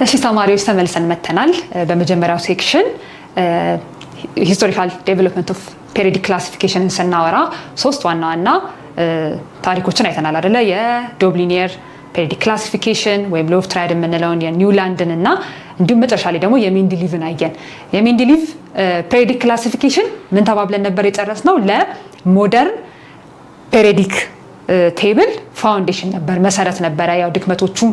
እሺ ተማሪዎች ተመልሰን መተናል። በመጀመሪያው ሴክሽን ሂስቶሪካል ዴቨሎፕመንት ኦፍ ፔሪዮዲክ ክላሲፊኬሽን ስናወራ ሶስት ዋና ዋና ታሪኮችን አይተናል አይደለ? የዶብሊኒየር ፔሪዮዲክ ክላሲፊኬሽን ወይም ሎው ኦፍ ትራያድ የምንለውን የኒውላንድን እና እንዲሁም መጨረሻ ላይ ደግሞ የሜንድሊቭን አየን። የሜንድሊቭ ፔሪዮዲክ ክላሲፊኬሽን ምን ተባብለን ነበር የጨረስነው? ለሞደርን ፔሪዮዲክ ቴብል ፋውንዴሽን ነበር፣ መሰረት ነበረ። ያው ድክመቶቹን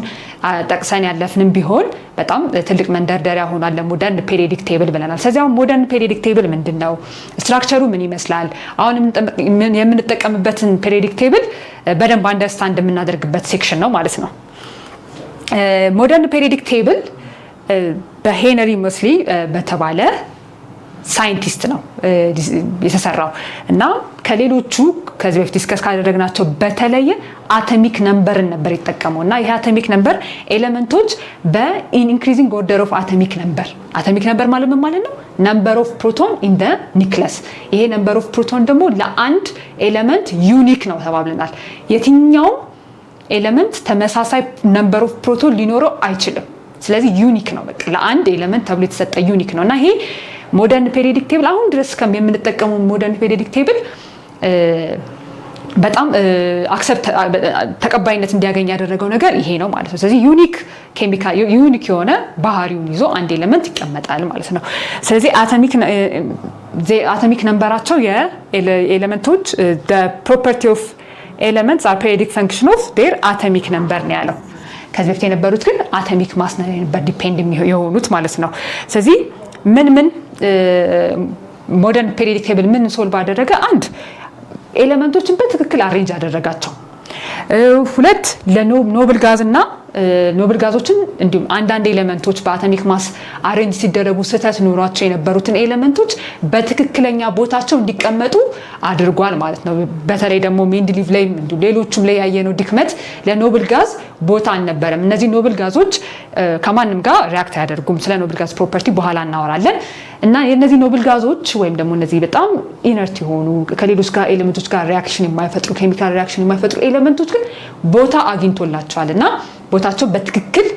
ጠቅሰን ያለፍንም ቢሆን በጣም ትልቅ መንደርደሪያ ሆኗል ለሞደርን ፔሪዮዲክ ቴብል ብለናል። ስለዚህ አሁን ሞደርን ፔሪዮዲክ ቴብል ምንድነው? ስትራክቸሩ ምን ይመስላል? አሁን የምንጠቀምበትን ፔሪዮዲክ ቴብል በደንብ አንደርስታንድ የምናደርግበት ሴክሽን ነው ማለት ነው። ሞደርን ፔሪዮዲክ ቴብል በሄነሪ ሞስሊ በተባለ ሳይንቲስት ነው የተሰራው እና ከሌሎቹ ከዚህ በፊት ዲስከስ ካደረግናቸው በተለየ አቶሚክ ነምበርን ነበር የተጠቀመው እና ይሄ አቶሚክ ነምበር ኤሌመንቶች በኢንክሪዚንግ ኦርደር ኦፍ አቶሚክ ነምበር ማለት ምን ማለት ነው? ነምበር ኦፍ ፕሮቶን ኢን ዘ ኒውክለስ። ይሄ ነምበር ኦፍ ፕሮቶን ደግሞ ለአንድ ኤሌመንት ዩኒክ ነው ተባብለናል። የትኛው ኤሌመንት ተመሳሳይ ነምበር ኦፍ ፕሮቶን ሊኖረው አይችልም። ስለዚህ ዩኒክ ነው፣ በቃ ለአንድ ኤሌመንት ተብሎ የተሰጠ ዩኒክ ነው እና ይሄ ሞደርን ፔሪዮዲክ ቴብል አሁን ድረስ የምንጠቀመው ሞደርን ፔሪዮዲክ ቴብል በጣም ተቀባይነት እንዲያገኝ ያደረገው ነገር ይሄ ነው ማለት ነው። ስለዚህ ዩኒክ የሆነ ባህሪውን ይዞ አንድ ኤሌመንት ይቀመጣል ማለት ነው። ስለዚህ አቶሚክ ነምበራቸው የኤሌመንቶች the property of elements are periodic function of their atomic number ነው ያለው። ከዚህ በፊት የነበሩት ግን አቶሚክ ማስ ነበር ዲፔንድ የሆኑት ማለት ነው። ስለዚህ ምን ሞደርን ፔሪዮዲክ ቴብል ምን ሶልቭ አደረገ? አንድ ኤሌመንቶችን በትክክል አሬንጅ አደረጋቸው። ሁለት ለኖብል ጋዝ እና ኖብል ጋዞችን እንዲሁም አንዳንድ ኤሌመንቶች በአቶሚክ ማስ አሬንጅ ሲደረጉ ስህተት ኑሯቸው የነበሩትን ኤሌመንቶች በትክክለኛ ቦታቸው እንዲቀመጡ አድርጓል ማለት ነው። በተለይ ደግሞ ሜንድሊቭ ላይ እንዲሁም ሌሎቹም ላይ ያየነው ድክመት ለኖብል ጋዝ ቦታ አልነበረም። እነዚህ ኖብል ጋዞች ከማንም ጋር ሪያክት አያደርጉም። ስለ ኖብል ጋዝ ፕሮፐርቲ በኋላ እናወራለን እና የነዚህ ኖብል ጋዞች ወይም ደግሞ እነዚህ በጣም ኢነርት የሆኑ ከሌሎች ጋር ኤሌመንቶች ጋር ሪያክሽን የማይፈጥሩ ኬሚካል ሪያክሽን የማይፈጥሩ ኤሌመንቶች ግን ቦታ አግኝቶላቸዋል እና ቦታቸው በትክክል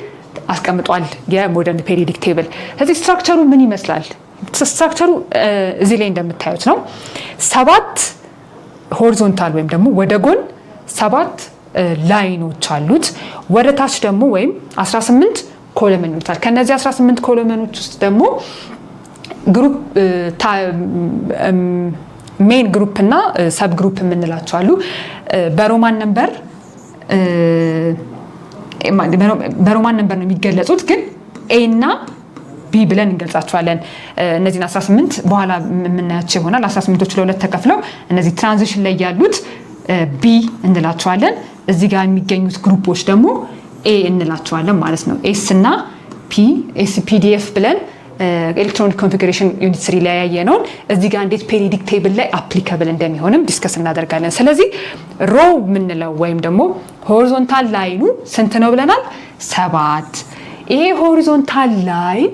አስቀምጧል የሞደርን ፔሪዮዲክ ቴብል። ስለዚህ ስትራክቸሩ ምን ይመስላል? ስትራክቸሩ እዚህ ላይ እንደምታዩት ነው። 7 ሆሪዞንታል ወይም ደግሞ ወደ ጎን 7 ላይኖች አሉት። ወደ ታች ደግሞ ወይም 18 ኮለመኖች አሉ። ከነዚህ 18 ኮለመኖች ውስጥ ደግሞ ግሩፕ ሜን ግሩፕ እና ሰብ ግሩፕ የምንላቸው አሉ። በሮማን ነምበር ነው የሚገለጹት፣ ግን ኤ እና ቢ ብለን እንገልጻቸዋለን። እነዚህን 18 በኋላ የምናያቸው ይሆናል። 18ቶቹ ለሁለት ተከፍለው እነዚህ ትራንዚሽን ላይ ያሉት ቢ እንላቸዋለን። እዚህ ጋር የሚገኙት ግሩፖች ደግሞ ኤ እንላቸዋለን ማለት ነው። ኤስ እና ፒ ኤስፒዲኤፍ ብለን ኤሌክትሮኒክ ኮንፊግሬሽን ዩኒት 3 ላይ ያየነውን እዚህ ጋር እንዴት ፔሪዮዲክ ቴብል ላይ አፕሊካብል እንደሚሆንም ዲስከስ እናደርጋለን። ስለዚህ ሮ የምንለው ወይም ደግሞ ሆሪዞንታል ላይኑ ስንት ነው ብለናል? 7። ይሄ ሆሪዞንታል ላይን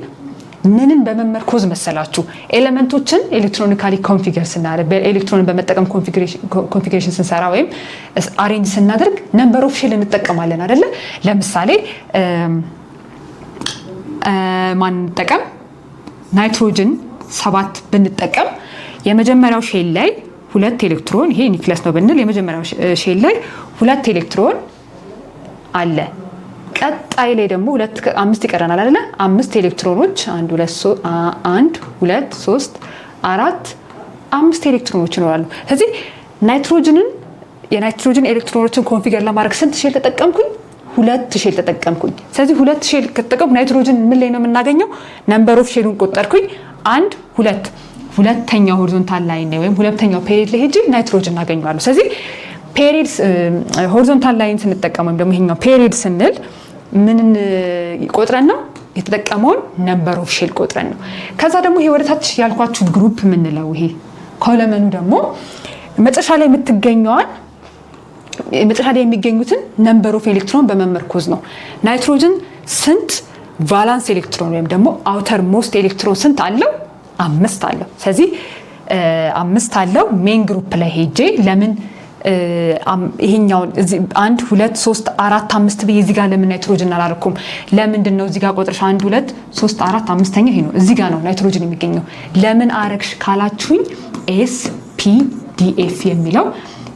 ምንን በመመርኮዝ መሰላችሁ? ኤሌመንቶችን ኤሌክትሮኒካሊ ኮንፊገር ስናደርግ ኤሌክትሮንን በመጠቀም ኮንፊግሬሽን ስንሰራ ወይም አሬንጅ ስናደርግ ነምበር ኦፍ ሼል እንጠቀማለን አይደለ? ለምሳሌ ማን እንጠቀም? ናይትሮጅን 7 ብንጠቀም የመጀመሪያው ሼል ላይ 2 ኤሌክትሮን፣ ይሄ ኒውክለስ ነው ብንል የመጀመሪያው ሼል ላይ 2 ኤሌክትሮን አለ። ቀጣይ ላይ ደግሞ 5 ይቀረናል አይደለ? 5 ኤሌክትሮኖች 1 2 3 4 5 ኤሌክትሮኖች ይኖራሉ። ስለዚህ የናይትሮጅን ኤሌክትሮኖችን ኮንፊገር ለማድረግ ስንት ሼል ተጠቀምኩኝ? 2 ሼል ተጠቀምኩኝ። ስለዚህ 2 ሼል ከተጠቀምኩ ናይትሮጅን ምን ላይ ነው የምናገኘው? ነምበር ኦፍ ሼሉን ቆጠርኩኝ 1 2 ሁለተኛው ሆሪዞንታል ላይን ወይም ሁለተኛው ፔሪዮድ ላይ ሄጄ ናይትሮጅን እናገኘዋለሁ። ስለዚህ ፔሪዮድ ሆሪዞንታል ላይን ስንጠቀም ወይም ደግሞ ይሄኛው ፔሪዮድ ስንል ምን ቆጥረን ነው የተጠቀመውን? ነምበር ኦፍ ሼል ቆጥረን ነው። ከዛ ደግሞ ይሄ ወደታች ያልኳችሁ ግሩፕ የምንለው ይሄ ኮለመኑ ደግሞ መጨረሻ ላይ የምትገኘዋን መጨረሻ ላይ የሚገኙትን ነምበር ኦፍ ኤሌክትሮን በመመርኮዝ ነው። ናይትሮጅን ስንት ቫላንስ ኤሌክትሮን ወይም ደግሞ አውተር ሞስት ኤሌክትሮን ስንት አለው? 5 አለው። ስለዚህ 5 አለው። ሜን ግሩፕ ላይ ሄጄ ለምን ይሄኛው እዚህ 1 2 3 4 5 ብዬ እዚህ ጋር ለምን ናይትሮጅን አላረኩም? ለምንድን ነው እዚህ ጋር ቁጥርሽ 1 2 3 4 5ኛ ይሄ ነው። እዚህ ጋር ነው ናይትሮጅን የሚገኘው። ለምን አረግሽ ካላችሁኝ SPDF የሚለው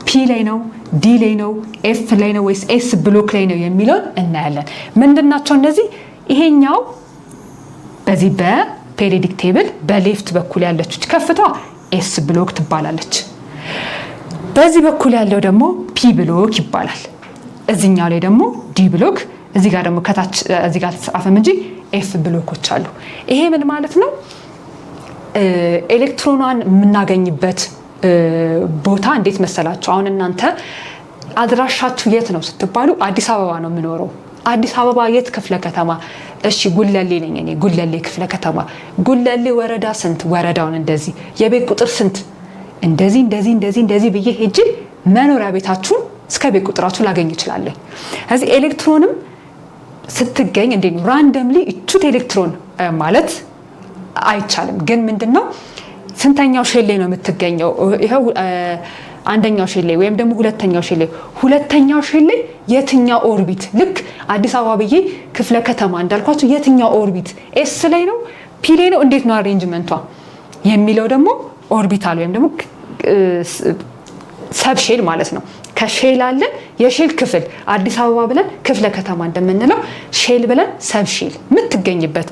ፒ ላይ ነው ዲ ላይ ነው ኤፍ ላይ ነው ወይስ ኤስ ብሎክ ላይ ነው የሚለውን እናያለን። ምንድናቸው እነዚህ? ይሄኛው በዚህ በፔሪዮዲክ ቴብል በሌፍት በኩል ያለችው ከፍቷ ኤስ ብሎክ ትባላለች። በዚህ በኩል ያለው ደግሞ ፒ ብሎክ ይባላል። እዚህኛው ላይ ደግሞ ዲ ብሎክ፣ እዚህ ጋር ደግሞ ከታች እዚህ ጋር ተጻፈም እንጂ ኤፍ ብሎኮች አሉ። ይሄ ምን ማለት ነው? ኤሌክትሮኗን የምናገኝበት ቦታ እንዴት መሰላችሁ? አሁን እናንተ አድራሻችሁ የት ነው ስትባሉ አዲስ አበባ ነው የምኖረው። አዲስ አበባ የት ክፍለ ከተማ? እሺ ጉለሌ ነኝ እኔ። ጉለሌ ክፍለ ከተማ። ጉለሌ ወረዳ ስንት? ወረዳውን እንደዚህ። የቤት ቁጥር ስንት? እንደዚህ እንደዚህ እንደዚህ እንደዚህ ብዬ ሄጄ መኖሪያ ቤታችሁን እስከ ቤት ቁጥራችሁ ላገኝ እችላለሁ። ስለዚህ ኤሌክትሮንም ስትገኝ እንዴ ነው ራንደምሊ እቹት ኤሌክትሮን ማለት አይቻልም። ግን ምንድነው ስንተኛው ሼል ላይ ነው የምትገኘው? ይሄው አንደኛው ሼል ላይ ወይም ደግሞ ሁለተኛው ሼል ላይ የትኛው ኦርቢት? ልክ አዲስ አበባ ብዬ ክፍለ ከተማ እንዳልኳችሁ የትኛው ኦርቢት? ኤስ ላይ ነው ፒ ላይ ነው? እንዴት ነው አሬንጅመንቷ የሚለው ደግሞ ኦርቢታል ወይም ደግሞ ሰብ ሼል ማለት ነው። ከሼል አለ የሼል ክፍል አዲስ አበባ ብለን ክፍለ ከተማ እንደምንለው ሼል ብለን ሰብ ሼል የምትገኝበት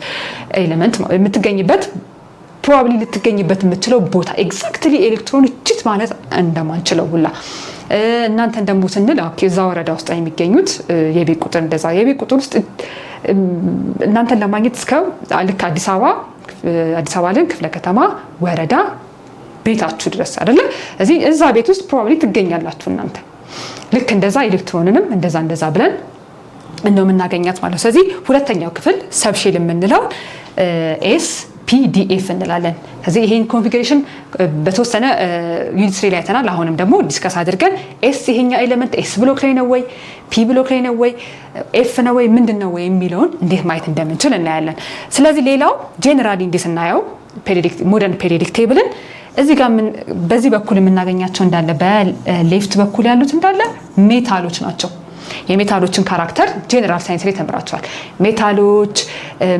ኤሌመንት የምትገኝበት ፕሮባብሊ ልትገኝበት የምትችለው ቦታ ኤግዛክትሊ ኤሌክትሮን እጅት ማለት እንደማንችለው ሁላ እናንተን ደግሞ ስንል እዛ ወረዳ ውስጥ የሚገኙት የቤት ቁጥር እንደዛ የቤት ቁጥር ውስጥ እናንተን ለማግኘት እስከ ልክ አዲስ አበባ ላይ ክፍለ ከተማ ወረዳ ቤታችሁ ድረስ አይደለ? እዛ ቤት ውስጥ ፕሮባብሊ ትገኛላችሁ እናንተ። ልክ እንደዛ ኤሌክትሮንንም እንደዛ ብለን እንደው የምናገኛት ማለት ነው። ስለዚህ ሁለተኛው ክፍል ሰብሼል የምንለው SPDF እንላለን። ስለዚህ ይሄን ኮንፊግሬሽን በተወሰነ ዩኒት 3 ላይ አይተናል። አሁንም ደግሞ ዲስከስ አድርገን ኤስ ይሄኛው ኤሌመንት ኤስ ብሎክ ላይ ነው ወይ ፒ ብሎክ ላይ ነው ወይ ኤፍ ነው ወይ ምንድነው ወይ የሚለውን እንዴት ማየት እንደምንችል እናያለን። ስለዚህ ሌላው ጄነራሊ እንዴት እናየው ሞደርን ፔሪዮዲክ ቴብልን እዚህ ጋር በዚህ በኩል የምናገኛቸው እንዳለ በሌፍት በኩል ያሉት እንዳለ ሜታሎች ናቸው። የሜታሎችን ካራክተር ጄነራል ሳይንስ ላይ ተምራቸዋል። ሜታሎች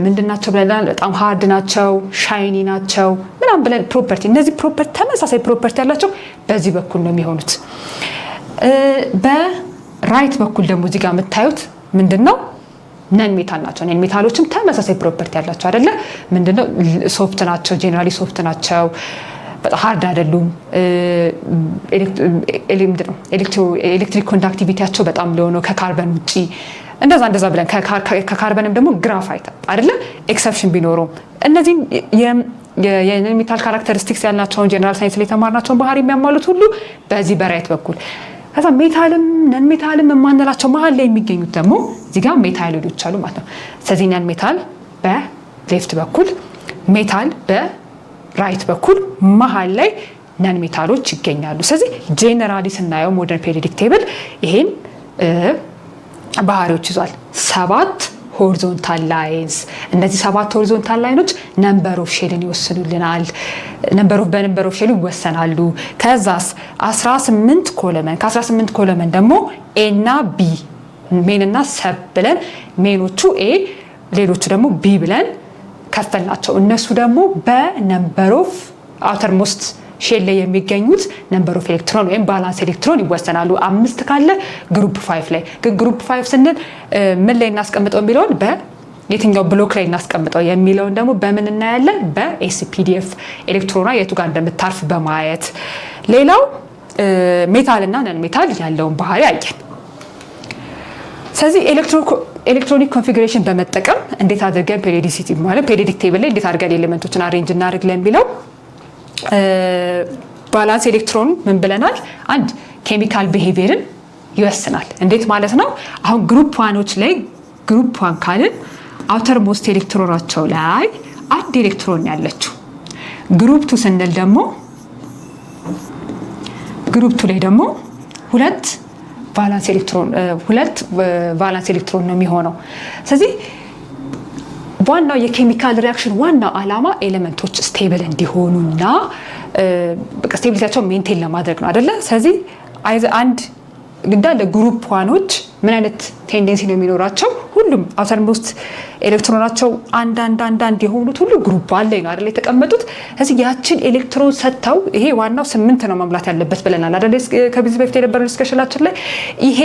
ምንድናቸው ብለናል? በጣም ሃርድ ናቸው፣ ሻይኒ ናቸው ምናምን ብለን ፕሮፐርቲ እነዚህ ፕሮፐርቲ ተመሳሳይ ፕሮፐርቲ ያላቸው በዚህ በኩል ነው የሚሆኑት። በራይት በኩል ደግሞ እዚህ ጋር የምታዩት ምንድነው? ነን ሜታል ናቸው። ነን ሜታሎችም ተመሳሳይ ፕሮፐርቲ ያላቸው አይደለ? ምንድነው? ሶፍት ናቸው፣ ጄነራሊ ሶፍት ናቸው፣ በጣም ሃርድ አይደሉም። ኤሌክትሪክ ኮንዳክቲቪቲያቸው በጣም ሎው ነው ከካርበን ውጪ። እንደዛ ብለን ከካርበንም ደግሞ ግራፋይት አይደለ? ኤክሰፕሽን ቢኖሩም እነዚህ የሜታል ካራክተሪስቲክስ ያላቸውን ጄነራል ሳይንስ ላይ የተማርናቸውን ባህሪ የሚያሟሉት ሁሉ በዚህ በራይት በኩል ከዛ ሜታልም ነን ሜታልም የማንላቸው መሀል ላይ የሚገኙት ደግሞ እዚህ ጋር ሜታሎይዶች አሉ ማለት ነው። ስለዚህ ነን ሜታል በሌፍት በኩል ሜታል በራይት በኩል መሀል ላይ ነን ሜታሎች ይገኛሉ። ስለዚህ ጄነራሊ ስናየው ሞደርን ፔሪዮዲክ ቴብል ይሄን ባህሪዎች ይዟል። 7 ሆሪዞንታል ላይንስ። እነዚህ 7 ሆሪዞንታል ላይኖች ነምበር ኦፍ ሼልን ይወስኑልናል። በነምበር ኦፍ ሼል ይወሰናሉ። ከዛስ 18 ኮለመን ከ18 ኮለመን ደግሞ ኤ እና ቢ ሜን እና ሰብ ብለን ሜኖቹ ኤ ሌሎቹ ደግሞ ቢ ብለን ከፈልናቸው። እነሱ ደግሞ በነምበር ኦፍ አውተር ሞስት ሼል ላይ የሚገኙት ነምበር ኦፍ ኤሌክትሮን ወይም ባላንስ ኤሌክትሮን ይወሰናሉ። 5 ካለ ግሩፕ 5 ላይ ግን ግሩፕ 5 ስንል ምን ላይ እናስቀምጠው የሚለውን በየትኛው ብሎክ ላይ እናስቀምጠው የሚለውን ደግሞ በምን እናያለን? በኤስፒዲኤፍ ኤሌክትሮኗ የቱ ጋር እንደምታርፍ በማየት ሌላው ሜታል እና ነን ሜታል ያለውን ባህሪ አየን። ስለዚህ ኤሌክትሮኒክ ኮንፊግሬሽን በመጠቀም እንዴት አድርገን ፔሪዮዲሲቲ ማለት ፔሪዮዲክ ቴብል ላይ እንዴት አድርገን ኤሌመንቶችን አሬንጅ እናድርግ ለሚለው ባላንስ ኤሌክትሮን ምን ብለናል? አንድ ኬሚካል ቢሄቪየርን ይወስናል። እንዴት ማለት ነው? አሁን ግሩፕ ዋኖች ላይ ግሩፕ ዋን ካልን አውተር ሞስት ኤሌክትሮናቸው ላይ አንድ ኤሌክትሮን ያለችው፣ ግሩፕ ቱ ስንል ደግሞ ግሩፕ ቱ ላይ ደግሞ ሁለት ቫላንስ ኤሌክትሮን ነው የሚሆነው። ስለዚህ ዋናው የኬሚካል ሪአክሽን ዋናው ዓላማ ኤሌመንቶች ስቴብል እንዲሆኑና ስቴቢሊቲያቸው ሜንቴን ለማድረግ ነው አይደለ? ስለዚህ አንድ እንዳለ ግሩፕ ዋኖች ምን አይነት ቴንደንሲ ነው የሚኖራቸው? ሁሉም አተም ውስጥ ኤሌክትሮናቸው አንድ የሆኑት ሁሉ ግሩፕ አለ ነው አይደል የተቀመጡት። ስለዚህ ያችን ኤሌክትሮን ሰጥተው ይሄ ዋናው 8 ነው መምላት ያለበት ብለናል አይደል? ከዚህ በፊት የነበረው ዲስከሽናችን ላይ ይሄ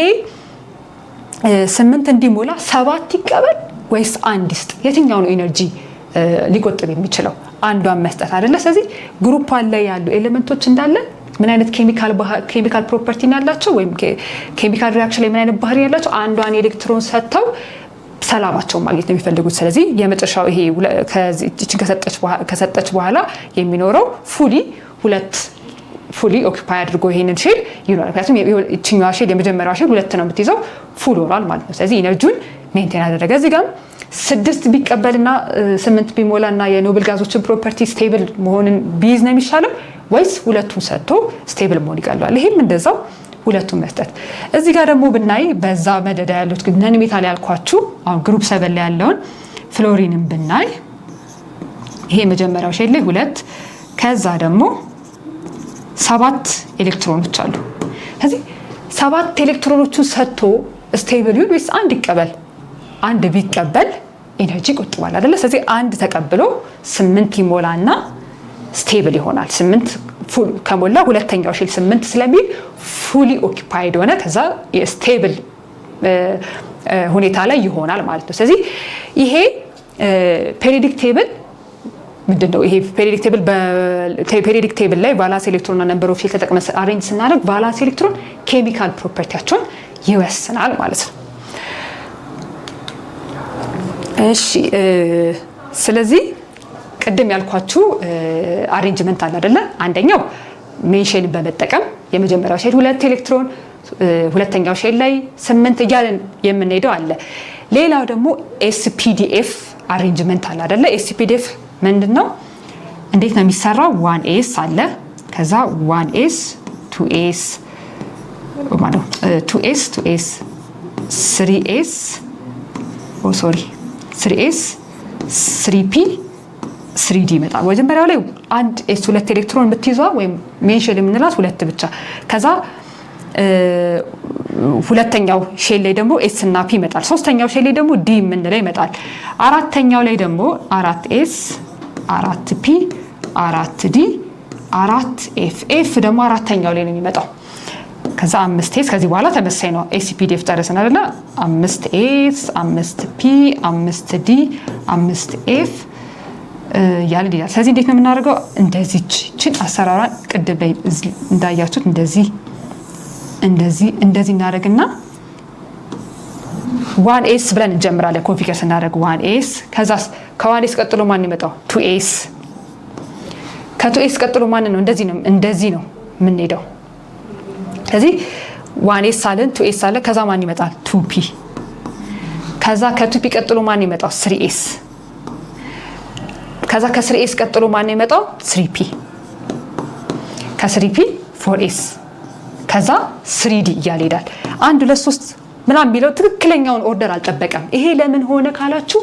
8 እንዲሞላ 7 ይቀበል ወይስ 1 ይስጥ? የትኛው ነው ኢነርጂ ሊቆጥብ የሚችለው? አንዷን መስጠት አይደለ? ስለዚህ ግሩፕ አለ ያሉ ኤሌመንቶች እንዳለ ምን አይነት ኬሚካል ፕሮፐርቲ ያላቸው ወይም ኬሚካል ሪአክሽን ላይ ምን አይነት ባህሪ ያላቸው አንዷን ኤሌክትሮን ሰጥተው ሰላማቸውን ማግኘት ነው የሚፈልጉት። ስለዚህ የመጨረሻው ይሄ ከዚህችን ከሰጠች በኋላ የሚኖረው ፉሊ ኦኪፓይ አድርጎ ይሄንን ሼል ይኖራል። ምክንያቱም ይችኛዋ ሼል የመጀመሪያዋ ሼል 2 ነው የምትይዘው፣ ፉል ሆኗል ማለት ነው። ስለዚህ ኢነርጂውን ሜንቴን አደረገ። እዚህ ጋር 6 ቢቀበልና 8 ቢሞላና የኖብል ጋዞችን ፕሮፐርቲ ስቴብል መሆንን ቢይዝ ነው የሚሻለው ወይስ ሁለቱን ሰጥቶ ስቴብል መሆን ይቀለዋል? ይሄም እንደዛው ሁለቱን መስጠት። እዚህ ጋር ደግሞ ብናይ በዛ መደዳ ያሉት ነን ሜታል ያልኳችሁ አሁን ግሩፕ 7 ላይ ያለውን ፍሎሪንን ብናይ ይሄ መጀመሪያው ሼል ላይ 2 ከዛ ደግሞ 7 ኤሌክትሮኖች አሉ። ስለዚህ 7 ኤሌክትሮኖቹን ሰጥቶ ስቴብል ይሁን ወይስ አንድ ይቀበል? አንድ ቢቀበል ኢነርጂ ቆጥቧል አይደለ? ስለዚህ አንድ ተቀብሎ 8 ይሞላና ስቴብል ይሆናል። 8 ፉል ከሞላ ሁለተኛው ሼል 8 ስለሚል ፉሊ ኦኪፓይድ ሆነ። ከዛ የስቴብል ሁኔታ ላይ ይሆናል ማለት ነው። ስለዚህ ይሄ ፔሪዮዲክ ቴብል ምንድነው? ይሄ ፔሪዮዲክ ቴብል ላይ ቫላንስ ኤሌክትሮን እና ነምበር ኦፍ ሼል ተጠቅመን አሬንጅ ስናደርግ ቫላንስ ኤሌክትሮን ኬሚካል ፕሮፐርቲያቸውን ይወስናል ማለት ነው። እሺ ስለዚህ ቅድም ያልኳችሁ አሬንጅመንት አለ አይደለ? አንደኛው ሜን ሼልን በመጠቀም የመጀመሪያው ሼል 2 ኤሌክትሮን፣ ሁለተኛው ሼል ላይ 8 እያልን የምንሄደው አለ። ሌላው ደግሞ ኤስፒዲኤፍ አሬንጅመንት አለ አይደለ? ኤስፒዲኤፍ ምንድነው? እንዴት ነው የሚሰራው? 1s አለ፣ ከዛ 1s 2s 3s 3p 3d ይመጣል። መጀመሪያው ላይ አንድ s2 ኤሌክትሮን ብትይዟ ወይም ሜን ሼል የምንላት 2 ብቻ። ከዛ ሁለተኛው ሼል ላይ ደግሞ s እና p ይመጣል። ሶስተኛው ሼል ላይ ደግሞ d የምንለው ይመጣል። አራተኛው ላይ ደግሞ 4s 4p 4d 4f f ደግሞ አራተኛው ላይ ነው የሚመጣው። ከዛ 5s ከዚህ በኋላ ተመሳሳይ ነው። ኤስፒዲኤፍ ጨረስን አይደለ? 5s 5p 5d 5f ያለ ዲዳ። ስለዚህ እንዴት ነው የምናደርገው? እንደዚህችን አሰራራን ቅድም ላይ እንዳያችሁት እንደዚህ እናደርግና 1s ብለን እንጀምራለን። ኮንፊገር ስናደርግ 1s ከዛ ከ1s ቀጥሎ ማን ይመጣው? 2s ከ2s ቀጥሎ ማን ነው? እንደዚህ ነው የምንሄደው። ስለዚህ 1s አለን 2s አለ፣ ከዛ ማን ይመጣል? 2p ከዛ ከ2p ቀጥሎ ማን ይመጣው? 3s ከዛ ከ3s ቀጥሎ ማን ይመጣው? 3p ከ3p 4s ከዛ 3d እያለ ይሄዳል። 1 2 3 ምናምን ቢለው ትክክለኛውን ኦርደር አልጠበቀም። ይሄ ለምን ሆነ ካላችሁ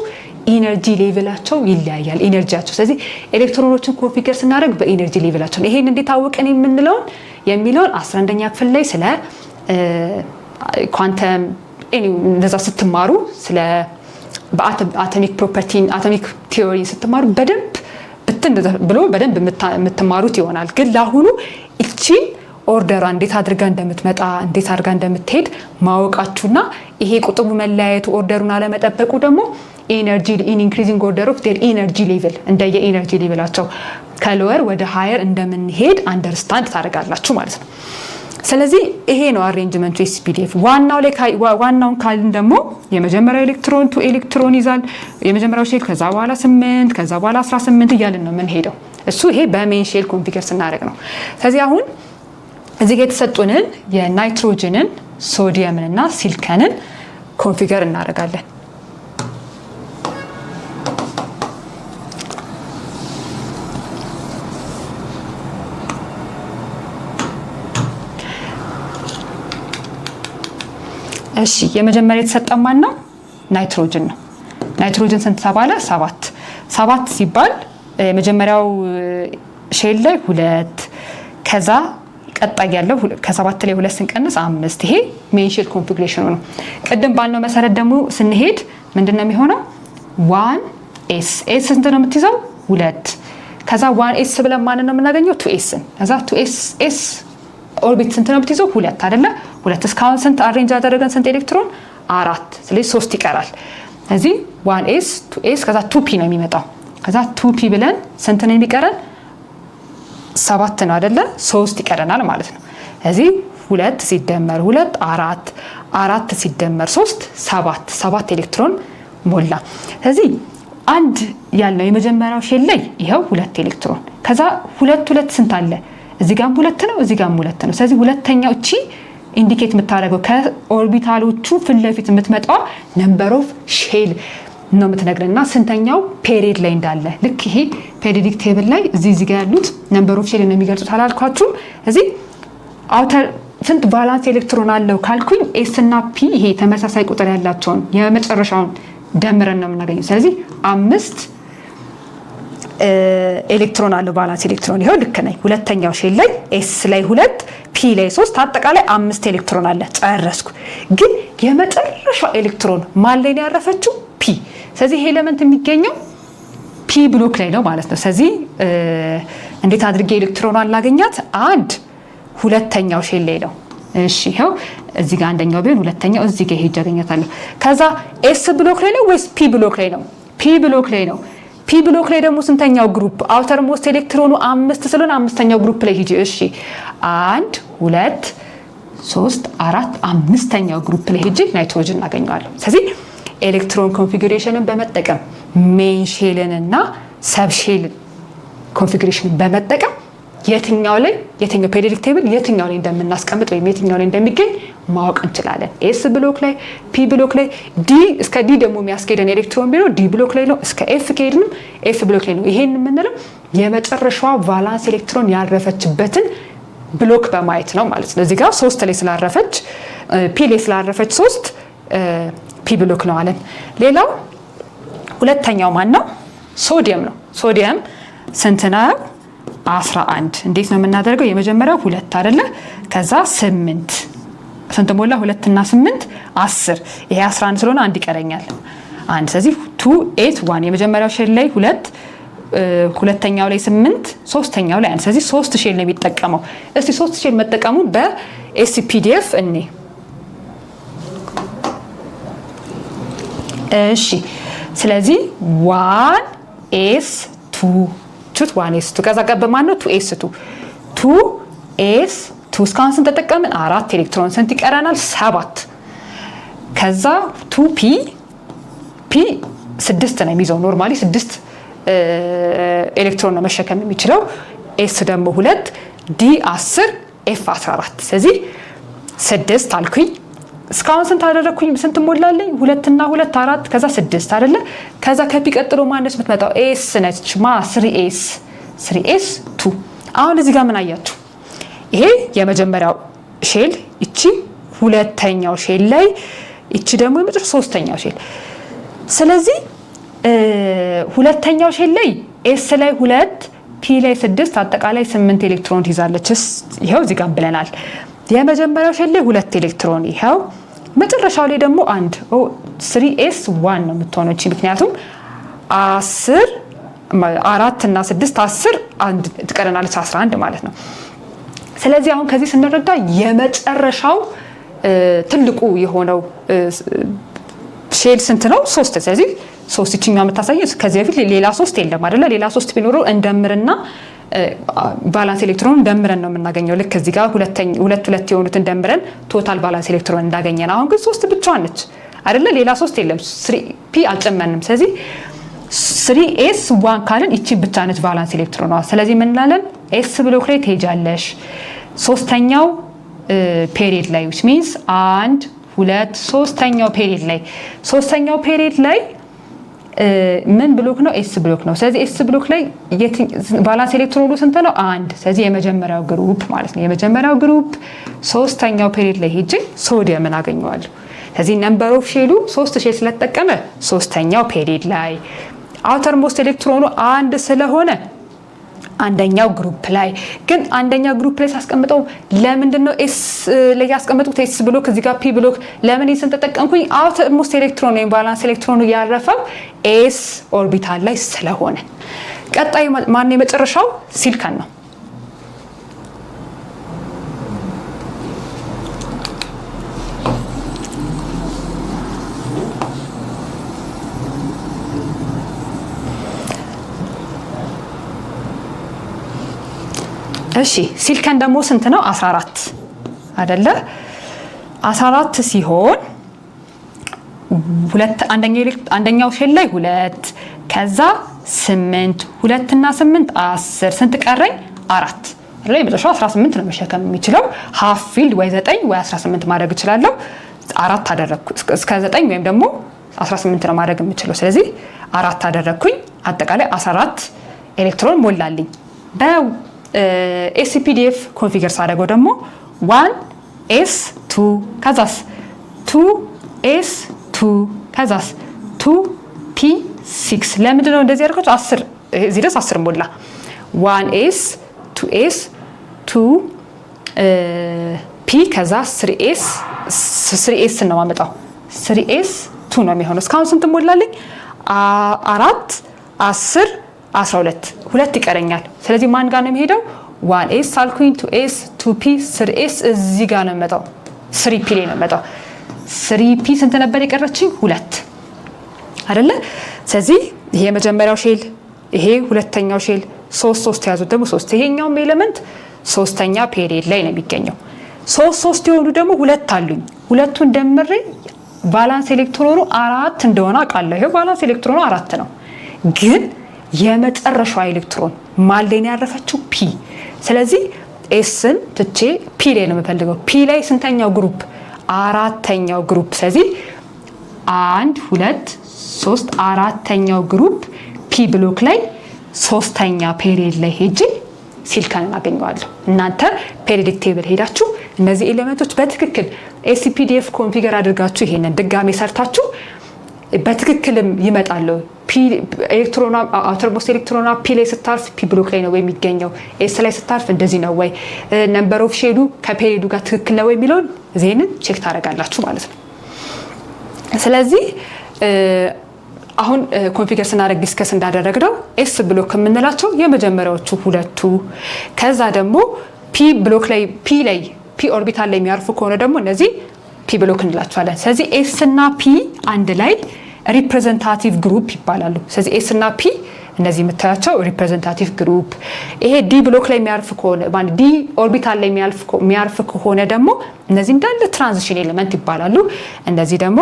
ኢነርጂ ሌቭላቸው ይለያያል፣ ኢነርጂያቸው። ስለዚህ ኤሌክትሮኖችን ኮንፊገር ስናደርግ በኢነርጂ ሌቭላቸው ይሄን እንዴት አወቅን የሚለውን 11ኛ ክፍል ላይ ስለ ኳንተም እንደዛ ስትማሩ ስለ በአቶሚክ ፕሮፐርቲ አቶሚክ ቲዮሪ ስትማሩ በደንብ የምትማሩት ይሆናል። ግን ለአሁኑ እቺን ኦርደሯ እንዴት አድርጋ እንደምትመጣ እንዴት አድርጋ እንደምትሄድ ማወቃችሁና ይሄ ቁጥቡ መለያየቱ ኦርደሩን አለመጠበቁ ደግሞ ኢነርጂ ኢንክሪዚንግ ኦርደር ኦፍ ዴር ኢነርጂ ሌቭል እንደየ ኢነርጂ ሌቭላቸው ከሎወር ወደ ሃየር እንደምንሄድ አንደርስታንድ ታደርጋላችሁ ማለት ነው። ስለዚህ ይሄ ነው አሬንጅመንቱ ኤስፒዲኤፍ። ዋናውን ካልን ደግሞ የመጀመሪያው ኤሌክትሮን 2 ኤሌክትሮን ይዛል የመጀመሪያው ሼል፣ ከዛ በኋላ 8 ከዛ በኋላ 18 እያልን ነው የምንሄደው። እሱ ይሄ በሜን ሼል ኮንፊገር ስናደርግ ነው። ስለዚህ አሁን እዚህ ጋር የተሰጡንን የናይትሮጅንን ሶዲየምን እና ሲሊከንን ኮንፊገር እናደርጋለን። እሺ የመጀመሪያ የተሰጠው ማን ነው? ናይትሮጅን ነው። ናይትሮጅን ስንት ተባለ? 7 ሲባል የመጀመሪያው ሼል ላይ 2 ከዛ ቀጣይ ያለው ከ7 ላይ 2 ስንቀንስ 5 ይሄ ሜን ሼል ኮንፊግሬሽኑ ነው። ቅድም ባልነው መሰረት ደግሞ ስንሄድ ምንድነው የሚሆነው 1s s ስንት ነው የምትይዘው 2 ከዛ 1s ብለን ማንን ነው የምናገኘው 2sን ከዛ 2s ኦርቢት ስንት ነው የምትይዘው 2 አይደለ 2 እስካሁን ስንት አሬንጅ አደረገን ስንት ኤሌክትሮን 4 ስለዚህ 3 ይቀራል። ስለዚህ 1s 2s ከዛ 2p ነው የሚመጣው ከዛ 2p ብለን ስንት ነው የሚቀረን 7 ነው አይደለ 3 ይቀረናል ማለት ነው። ስለዚህ 2 ሲደመር 2 4 4 ሲደመር 3 7 ኤሌክትሮን ሞላ። ስለዚህ አንድ ያለው የመጀመሪያው ሼል ላይ ይሄው 2 ኤሌክትሮን ከዛ 2 ስንት አለ እዚህ ጋርም 2 ነው እዚህ ጋርም 2 ነው። ስለዚህ ሁለተኛው እቺ ኢንዲኬት የምታደርገው ከኦርቢታሎቹ ፊት ለፊት የምትመጣው ነምበር ኦፍ ሼል ነው የምትነግረንና ስንተኛው ፔሪድ ላይ እንዳለ ልክ ይሄ ፔሪዮዲክ ቴብል ላይ እዚህ ጋር ያሉት ነምበር ኦፍ ሼል ነው የሚገልጹት አላልኳችሁ። እዚህ አውተር ስንት ቫላንስ ኤሌክትሮን አለው ካልኩኝ ኤስ እና ፒ ይሄ ተመሳሳይ ቁጥር ያላቸውን የመጨረሻውን ደምረን ነው የምናገኘው። ስለዚህ 5 ኤሌክትሮን አለው ቫላንስ ኤሌክትሮን ይሄው ልክ ነኝ። ሁለተኛው ሼል ላይ ኤስ ላይ 2 ፒ ላይ 3 አጠቃላይ 5 ኤሌክትሮን አለ ጨረስኩ። ግን የመጨረሻው ኤሌክትሮን ማን ላይ ነው ያረፈችው ፒ። ስለዚህ ይሄ ኤሌመንት የሚገኘው ፒ ብሎክ ላይ ነው ማለት ነው። ስለዚህ እንዴት አድርጌ ኤሌክትሮኗን ላገኛት አንድ ሁለተኛው ሼል ላይ ነው። እሺ ይሄው እዚህ ጋር አንደኛው ቢሆን ሁለተኛው እዚህ ጋር ሄጄ አገኛታለሁ። ከዛ ኤስ ብሎክ ላይ ነው ወይስ ፒ ብሎክ ላይ ነው? ፒ ብሎክ ላይ ነው። ፒ ብሎክ ላይ ደግሞ ስንተኛው ግሩፕ አውተር ሞስት ኤሌክትሮኑ 5 ስለሆነ አምስተኛው ግሩፕ ላይ ሂጂ። እሺ 1 2 3 4 አምስተኛው ግሩፕ ላይ ሂጂ ናይትሮጅን እናገኘዋለሁ። ስለዚህ ኤሌክትሮን ኮንፊግሬሽንን በመጠቀም ሜን ሼልን እና ሰብ ሼል ኮንፊግሬሽንን በመጠቀም የትኛው ፔሪዮዲክ ቴብል የትኛው ላይ እንደምናስቀምጥ ወይም የትኛው ላይ እንደሚገኝ ማወቅ እንችላለን። ኤስ ብሎክ ላይ ፒ ብሎክ ላይ ዲ እስከ ዲ ደግሞ የሚያስኬደን ኤሌክትሮን ቢኖር ዲ ብሎክ ላይ ነው። እስከ ኤፍ ከሄድንም ኤፍ ብሎክ ላይ ነው። ይሄን የምንለው የመጨረሻዋ ቫላንስ ኤሌክትሮን ያረፈችበትን ብሎክ በማየት ነው ማለት ነው። እዚህ ጋር 3 ላይ ስላረፈች ፒ ላይ ስላረፈች 3 ፒ ብሎክ ነው አለን። ሌላው ሁለተኛው ማን ነው? ሶዲየም ነው። ሶዲየም ስንት ነው? 11 እንዴት ነው የምናደርገው? የመጀመሪያው 2 አይደለ ከዛ 8 ስንት ሞላ 2 እና 8 10 ይሄ 11 ስለሆነ አንድ ይቀረኛል አንድ። ስለዚህ 2 8 1 የመጀመሪያው ሼል ላይ 2 ሁለተኛው ላይ 8 ሶስተኛው ላይ 1 ስለዚህ 3 ሼል ነው የሚጠቀመው። እስቲ 3 ሼል መጠቀሙን በኤስፒዲኤፍ እኔ እሺ ስለዚህ 1s2 1s2 ከዛ ጋር በማን ነው 2s2 2s2 እስካሁን ስንት ተጠቀምን 4 ኤሌክትሮን ስንት ይቀራናል 7 ከዛ 2p 6 ነው የሚይዘው ኖርማሊ 6 ኤሌክትሮን ነው መሸከም የሚችለው ኤስ ደግሞ 2 ዲ 10 ኤፍ 14 ስለዚህ 6 አልኩኝ። እስካሁን ስንት አደረኩኝ ስንት ሞላለኝ 2 እና 2 4 ከዛ 6 አይደለ ከዛ ከፒ ቀጥሎ ማነች የምትመጣው ኤስ ነች ማ 3s 2 አሁን እዚህ ጋር ምን አያችሁ ይሄ የመጀመሪያው ሼል እቺ ሁለተኛው ሼል ላይ እቺ ደግሞ የመጨረሻው ሶስተኛው ሼል ስለዚህ ሁለተኛው ሼል ላይ ኤስ ላይ 2 ፒ ላይ 6 አጠቃላይ 8 ኤሌክትሮን ትይዛለች። ይሄው እዚህ ጋር ብለናል። የመጀመሪያው ሼል ላይ 2 ኤሌክትሮን ይሄው መጨረሻው ላይ ደግሞ 1 3s1 ነው የምትሆነው እቺ ምክንያቱም 10 4 እና 6 10 አንድ ትቀረናለች 11 ማለት ነው። ስለዚህ አሁን ከዚህ ስንረዳ የመጨረሻው ትልቁ የሆነው ሼል ስንት ነው 3 ስለዚህ 3 እቺኛው የምታሳየው ከዚህ በፊት ሌላ 3 የለም አይደለ ሌላ 3 ቢኖረው እንደምርና ቫላንስ ኤሌክትሮን ደምረን ነው የምናገኘው። ልክ እዚህ ጋር ሁለት የሆኑትን ደምረን ቶታል ቫላንስ ኤሌክትሮን እንዳገኘን አሁን ግን 3 ብቻዋን ነች አይደለ ሌላ 3 የለም 3p አልጨመንም። ስለዚህ 3s1 ካልን እቺ ብቻ ነች ቫላንስ ኤሌክትሮኗ። ስለዚህ ምን እንላለን ኤስ ብሎክ ላይ ትሄጃለሽ ሶስተኛው ፔሪድ ላይ which means 1 2 ሶስተኛው ፔሪድ ላይ ምን ብሎክ ነው ኤስ ብሎክ ነው። ስለዚህ ኤስ ብሎክ ላይ ቫላንስ ኤሌክትሮኑ ስንት ነው 1 ስለዚህ የመጀመሪያው ግሩፕ ማለት ነው። የመጀመሪያው ግሩፕ ሶስተኛው ፔሪድ ላይ ሄጄ ሶዲየምን አገኘዋለሁ። ስለዚህ ነምበር ኦፍ ሼሉ 3 ሼል ስለተጠቀመ ሶስተኛው ፔሪድ ላይ አውተር ሞስት ኤሌክትሮኑ 1 ስለሆነ አንደኛው ግሩፕ ላይ ግን አንደኛው ግሩፕ ላይ ሳስቀምጠው ለምንድነው ኤስ ላይ ያስቀመጡት ኤስ ብሎክ እዚህ ጋር ፒ ብሎክ ለምን ኤስን ተጠቀምኩኝ? አውተር ሞስት ኤሌክትሮን ወይም ቫላንስ ኤሌክትሮኑ ያረፈው ኤስ ኦርቢታል ላይ ስለሆነ። ቀጣይ ማን የመጨረሻው ሲሊከን ነው። እሺ ሲሊከን ደግሞ ስንት ነው? 14 አይደለ? 14 ሲሆን አንደኛው ሼል ላይ 2 ከዛ 8 2 እና 8 10 ስንት ቀረኝ? 4 አይደለ? የመጨረሻው 18 ነው መሸከም የሚችለው ሃፍ ፊልድ ወይ 9 ወይ 18 ማድረግ እችላለሁ። 4 አደረኩ እስከ 9 ወይም ደግሞ 18 ነው ማድረግ የምችለው። ስለዚህ 4 አደረኩኝ። አጠቃላይ 14 ኤሌክትሮን ሞላልኝ። ኤስፒዲኤፍ ኮንፊገር ሳደርገው ደግሞ 1s2 ከዛስ 2s2 ከዛስ 2p6 ለምንድን ነው እንደዚህ ያደርጋችሁ? 10 እዚህ ድረስ 10 ሞላ። 1s 2s 2p ከዛ 3s ነው ማመጣው 3s 2 ነው የሚሆነው። እስካሁን ስንት ሞላልኝ? 4 10 12 ሁለት ይቀረኛል። ስለዚህ ማን ጋር ነው የሚሄደው? 1s አልኩኝ 2s 2p 3s እዚህ ጋር ነው የምመጣው 3p ላይ ነው የምመጣው። 3p ስንት ነበር የቀረችኝ? 2 አይደለ? ስለዚህ ይሄ የመጀመሪያው ሼል ይሄ ሁለተኛው ሼል 3 ያዙት ደግሞ 3 ይሄኛውም ኤሌመንት ሶስተኛ ፔሪየድ ላይ ነው የሚገኘው። 3 የሆኑ ደግሞ ሁለት አሉኝ። ሁለቱን ደምሬ ቫላንስ ኤሌክትሮኑ 4 እንደሆነ አውቃለሁ። ይሄ ቫላንስ ኤሌክትሮኑ 4 ነው ግን የመጨረሻው ኤሌክትሮን ማን ላይ ነው ያረፈችው? ፒ። ስለዚህ ኤስን ትቼ ፒ ላይ ነው የምፈልገው። ፒ ላይ ስንተኛው ግሩፕ? 4ኛው ግሩፕ። ስለዚህ 1 2 3 4ኛው ግሩፕ ፒ ብሎክ ላይ 3ኛ ፔሪየድ ላይ ሄጄ ሲሊከንን አገኘዋለሁ። እናንተ ፔሪዮዲክ ቴብል ሄዳችሁ እነዚህ ኤሌመንቶች በትክክል ኤስፒዲኤፍ ኮንፊገር አድርጋችሁ ይሄንን ድጋሜ ሰርታችሁ በትክክልም ይመጣሉ። ኤሌክትሮና አውተርሞስት ኤሌክትሮና ፒ ላይ ስታርፍ ፒ ብሎክ ላይ ነው የሚገኘው። ኤስ ላይ ስታርፍ እንደዚህ ነው ወይ ነምበር ኦፍ ሼዱ ከፔሪዮዱ ጋር ትክክል ነው የሚለውን ዜንን ቼክ ታደርጋላችሁ ማለት ነው። ስለዚህ አሁን ኮንፊገር ስናደርግ ዲስከስ እንዳደረግነው ኤስ ብሎክ የምንላቸው የመጀመሪያዎቹ ሁለቱ ከዛ ደግሞ ፒ ብሎክ ላይ ፒ ኦርቢታል ላይ የሚያርፉ ከሆነ ደግሞ እነዚህ ፒ ብሎክ እንላቸዋለን። ስለዚህ ኤስ እና ፒ አንድ ላይ ሪፕሬዘንታቲቭ ግሩፕ ይባላሉ። ስለዚህ ኤስ እና ፒ እነዚህ የምታያቸው ሪፕሬዘንታቲቭ ግሩፕ። ይሄ ዲ ብሎክ ላይ የሚያርፍ ከሆነ ማለት ዲ ኦርቢታል ላይ የሚያርፍ ከሆነ ደግሞ እነዚህ እንዳለ ትራንዚሽን ኤሌመንት ይባላሉ። እነዚህ ደግሞ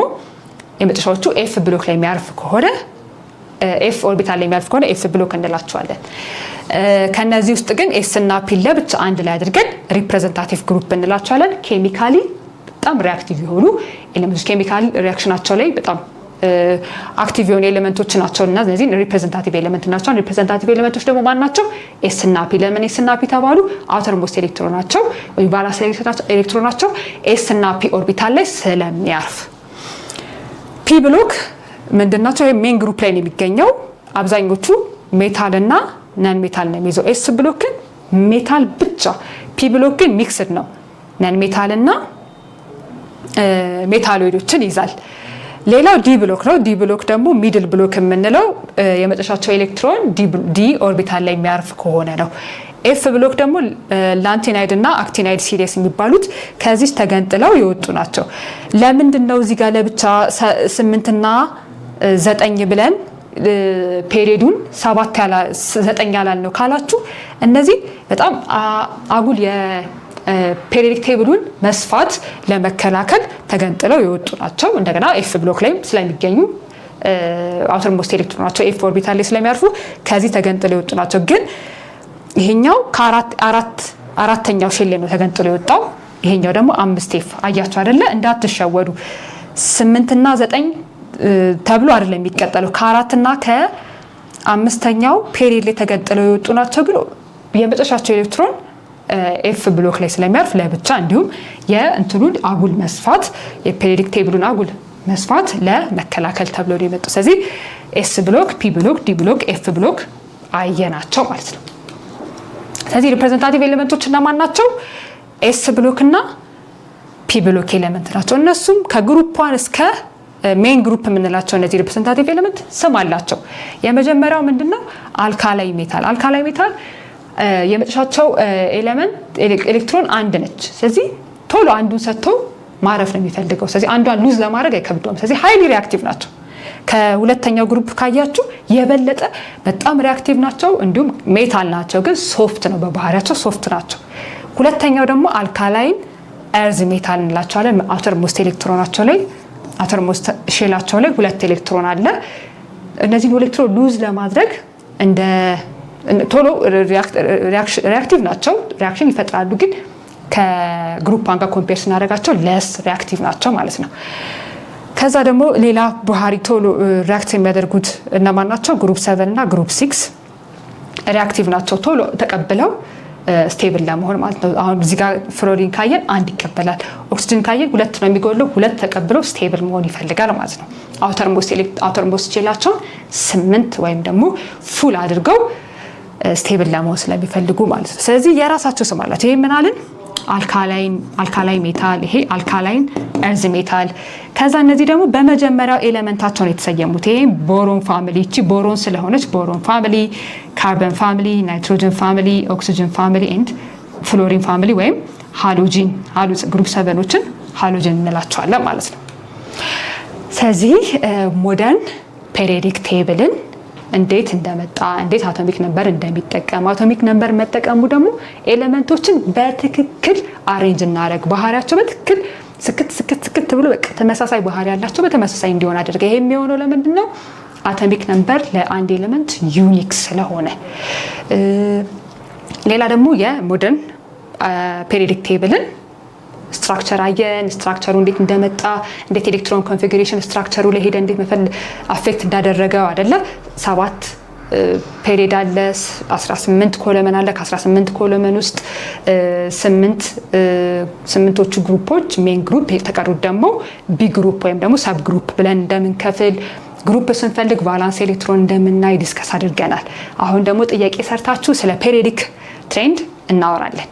የመጨረሻዎቹ ኤፍ ብሎክ ላይ የሚያርፍ ከሆነ ኤፍ ኦርቢታል ላይ የሚያርፍ ከሆነ ኤፍ ብሎክ እንላቸዋለን። ከነዚህ ውስጥ ግን ኤስ እና ፒ ለብቻ አንድ ላይ አድርገን ሪፕሬዘንታቲቭ ግሩፕ እንላቸዋለን። ኬሚካሊ በጣም ሪአክቲቭ የሆኑ ኤሌመንቶች ኬሚካል ሪአክሽናቸው ላይ በጣም አክቲቭ የሆኑ ኤሌመንቶች ናቸው እና እነዚህ ሪፕሬዘንታቲቭ ኤሌመንት ናቸው። ሪፕሬዘንታቲቭ ኤሌመንቶች ደግሞ ማን ናቸው? ኤስ እና ፒ። ለምን ኤስ እና ፒ ተባሉ? አውተር ሞስት ኤሌክትሮን ናቸው ወይ ቫላንስ ኤሌክትሮን ናቸው ኤስ እና ፒ ኦርቢታል ላይ ስለሚያርፍ። ፒ ብሎክ ምንድናቸው? ሜን ግሩፕ ላይ ነው የሚገኘው። አብዛኞቹ ሜታል እና ነን ሜታል ነው የሚይዘው። ኤስ ብሎክ ግን ሜታል ብቻ፣ ፒ ብሎክ ግን ሚክስድ ነው። ነን ሜታል እና ሜታሎይዶችን ይዛል። ሌላው ዲ ብሎክ ነው። ዲ ብሎክ ደግሞ ሚድል ብሎክ የምንለው የመጨረሻቸው ኤሌክትሮን ዲ ኦርቢታል ላይ የሚያርፍ ከሆነ ነው። ኤፍ ብሎክ ደግሞ ላንቲናይድ እና አክቲናይድ ሲሪየስ የሚባሉት ከዚህ ተገንጥለው የወጡ ናቸው። ለምንድን ነው እዚህ ጋር ለብቻ 8 እና 9 ብለን ፔሪዱን 7 9 ያላል ነው ካላችሁ እነዚህ በጣም አጉል የፔሪዮዲክ ቴብሉን መስፋት ለመከላከል ተገንጥለው የወጡ ናቸው። እንደገና ኤፍ ብሎክ ላይም ስለሚገኙ አውተር ሞስት ኤሌክትሮን ናቸው ኤፍ ኦርቢታል ላይ ስለሚያርፉ ከዚህ ተገንጥለው የወጡ ናቸው። ግን ይሄኛው አራተኛው ሼል ነው ተገንጥሎ የወጣው። ይሄኛው ደግሞ 5 ኤፍ አያችሁ አይደለ? እንዳትሸወዱ 8 እና 9 ተብሎ አይደለም የሚቀጠለው ከ4 እና ከ5ኛው ፔሪድ ላይ ተገንጥለው የወጡ ናቸው። ግን የመጨረሻቸው ኤሌክትሮን ኤፍ ብሎክ ላይ ስለሚያርፍ ለብቻ እንዲሁም የእንትኑን አጉል መስፋት የፔሪዮዲክ ቴብሉን አጉል መስፋት ለመከላከል ተብሎ ነው የመጡ። ስለዚህ ኤስ ብሎክ፣ ፒ ብሎክ፣ ዲ ብሎክ፣ ኤፍ ብሎክ አየናቸው ማለት ነው። ስለዚህ ሪፕሬዘንታቲቭ ኤሌመንቶች እነማን ናቸው? ኤስ ብሎክ እና ፒ ብሎክ ኤሌመንት ናቸው። እነሱም ከግሩፕ 1 እስከ ሜን ግሩፕ የምንላቸው እነዚህ ሪፕሬዘንታቲቭ ኤሌመንት ስም አላቸው። የመጀመሪያው ምንድነው? አልካላይ ሜታል። አልካላይ ሜታል የመጨረሻቸው ኤሌመንት ኤሌክትሮን አንድ ነች። ስለዚህ ቶሎ አንዱን ሰጥቶ ማረፍ ነው የሚፈልገው። ስለዚህ አንዷን ሉዝ ለማድረግ አይከብደውም። ስለዚህ ሃይሊ ሪአክቲቭ ናቸው። ከሁለተኛው ግሩፕ ካያችሁ የበለጠ በጣም ሪአክቲቭ ናቸው። እንዲሁም ሜታል ናቸው፣ ግን ሶፍት ነው በባህሪያቸው ሶፍት ናቸው። ሁለተኛው ደግሞ አልካላይን ኤርዝ ሜታል እንላቸዋለን። አውተር ሞስት ኤሌክትሮናቸው ላይ አውተር ሞስት ሼላቸው ላይ 2 ኤሌክትሮን አለ። እነዚህን ኤሌክትሮን ሉዝ ለማድረግ እንደ ቶሎ ሪአክቲቭ ናቸው፣ ሪአክሽን ይፈጥራሉ። ግን ከግሩፕ 1 ጋር ኮምፔር ስናደርጋቸው ለስ ሪአክቲቭ ናቸው ማለት ነው። ከዛ ደግሞ ሌላ ባህሪ ቶሎ ሪአክት የሚያደርጉት እነማን ናቸው? ግሩፕ 7 እና ግሩፕ 6 ሪአክቲቭ ናቸው፣ ቶሎ ተቀብለው ስቴብል ለመሆን ማለት ነው። አሁን እዚህ ጋር ፍሎሪን ካየን 1 ይቀበላል። ኦክሲጅን ካየን 2 ነው የሚጎለው፣ 2 ተቀብለው ስቴብል መሆን ይፈልጋል ማለት ነው። አውተር ሞስት ቼላቸውን 8 ወይም ደግሞ ፉል አድርገው ስቴብል ለመሆን ስለሚፈልጉ ማለት ነው። ስለዚህ የራሳቸው ስም አላቸው። ይሄ ምን አለን? አልካላይ ሜታል፣ ይሄ አልካላይን ኤርዝ ሜታል። ከዛ እነዚህ ደግሞ በመጀመሪያው ኤሌመንታቸው ነው የተሰየሙት። ይሄ ቦሮን ፋሚሊ፣ እቺ ቦሮን ስለሆነች ቦሮን ፋሚሊ፣ ካርበን ፋሚሊ፣ ናይትሮጅን ፋሚሊ፣ ኦክሲጅን ፋሚሊ ኤንድ ፍሎሪን ፋሚሊ ወይም ሃሎጂን ግሩፕ 7ዎችን ሃሎጂን እንላቸዋለን ማለት ነው። ስለዚህ ሞደርን ፔሪዮዲክ ቴብልን እንዴት እንደመጣ እንዴት አቶሚክ ነምበር እንደሚጠቀም አቶሚክ ነምበር መጠቀሙ ደግሞ ኤሌመንቶችን በትክክል አሬንጅ እናደርግ ባህሪያቸው በትክክል ስክት ብሎ በቃ ተመሳሳይ ባህሪ ያላቸው በተመሳሳይ እንዲሆን አድርገ። ይሄ የሚሆነው ለምንድን ነው? አቶሚክ ነምበር ለአንድ ኤሌመንት ዩኒክ ስለሆነ። ሌላ ደግሞ የሞደርን ፔሪዮዲክ ቴብልን ስትራክቸር አየን። ስትራክቸሩ እንዴት እንደመጣ እንዴት ኤሌክትሮን ኮንፊግሬሽን ስትራክቸሩ ላይ ሄደ እንዴት መፈል አፌክት እንዳደረገው አይደለ? 7 ፔሪድ አለ፣ 18 ኮለመን አለ። ከ18 ኮለመን ውስጥ 8ቶቹ ግሩፖች ሜን ግሩፕ፣ የተቀሩት ደግሞ ቢ ግሩፕ ወይም ደግሞ ሰብ ግሩፕ ብለን እንደምንከፍል፣ ግሩፕ ስንፈልግ ቫላንስ ኤሌክትሮን እንደምናይ ዲስከስ አድርገናል። አሁን ደግሞ ጥያቄ ሰርታችሁ ስለ ፔሪዮዲክ ትሬንድ እናወራለን።